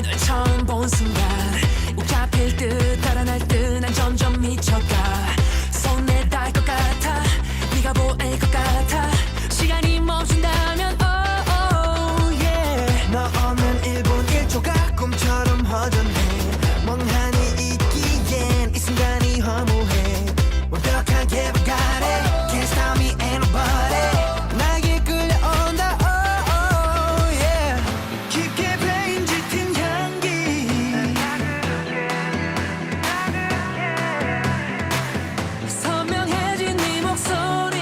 널 처음 본 순간 잡힐 듯 달아날 듯 난 점점 미쳐가 손에 닿을 것 같아 네가 보일 것 같아 시간이 멈춘다면 oh, oh, yeah. 너 없는 1분 1초가 꿈처럼 허전해 멍하니 있기엔 이 순간이 허무해 완벽하게 바가래 Can't stop me ain't nobody 나에게 끌려온다 oh, oh, yeah. 깊게 배인 짙은 향기 선명해진 네 목소리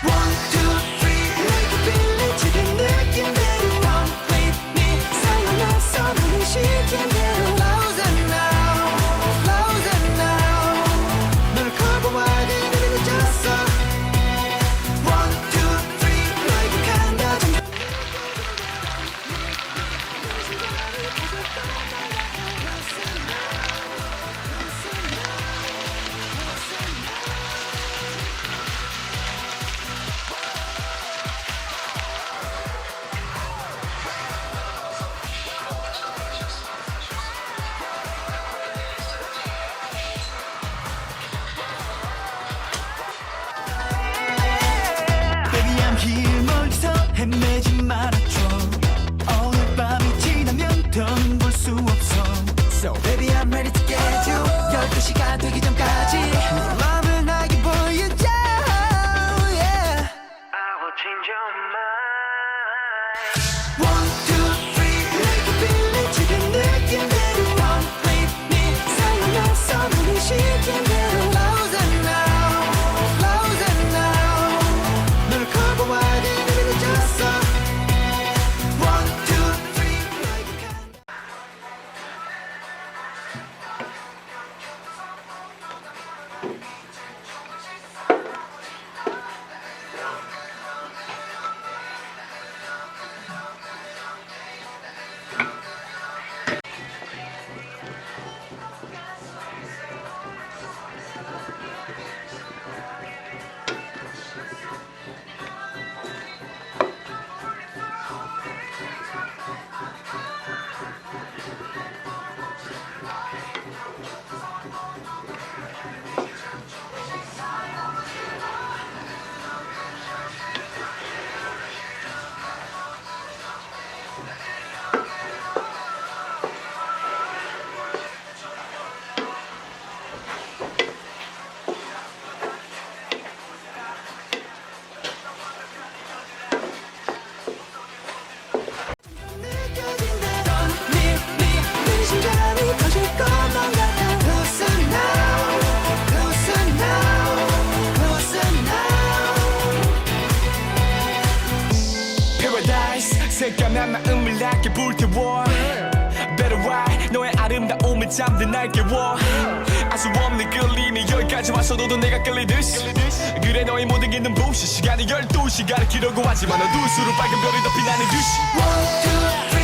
One, two, three like a feeling 지금 느낌대로 Come with me 살아났어 눈이 시킨 대로 Close it now Close it now 너를 커버하기 눈이 늦었어 One, two, three like a countdown Baby I'm here 멀리서 헤매지 말아줘 오늘 밤이 지나면 더는 볼 수 없어 So baby I'm ready to get you 12시가 되기 전까지 네 맘을 나게 보여줘 yeah. I will change your mind. One, two, three like a feeling 지금 느낌대로 Come with me 살아났어 눈이 시킨 대로 Close it now Close it now 너를 커버하기 눈이 늦었어 One, two, three like a countdown 느껴진다 Don't leave me 내 심장이 터질 것만 같아 Listen now Listen now Listen now Paradise 새까만 마음을 낮게 불태워 Better why 너의 아름다움에 잠든 날 깨워 알 수 없는 끌림이 여기까지 왔어 너도 내가 끌리듯이 그래 너의 모든 게 눈부시 시간이 12시간을 기르고 하지만 어두울수록 빨간 별이 더 빛나는 듯이 One, two, three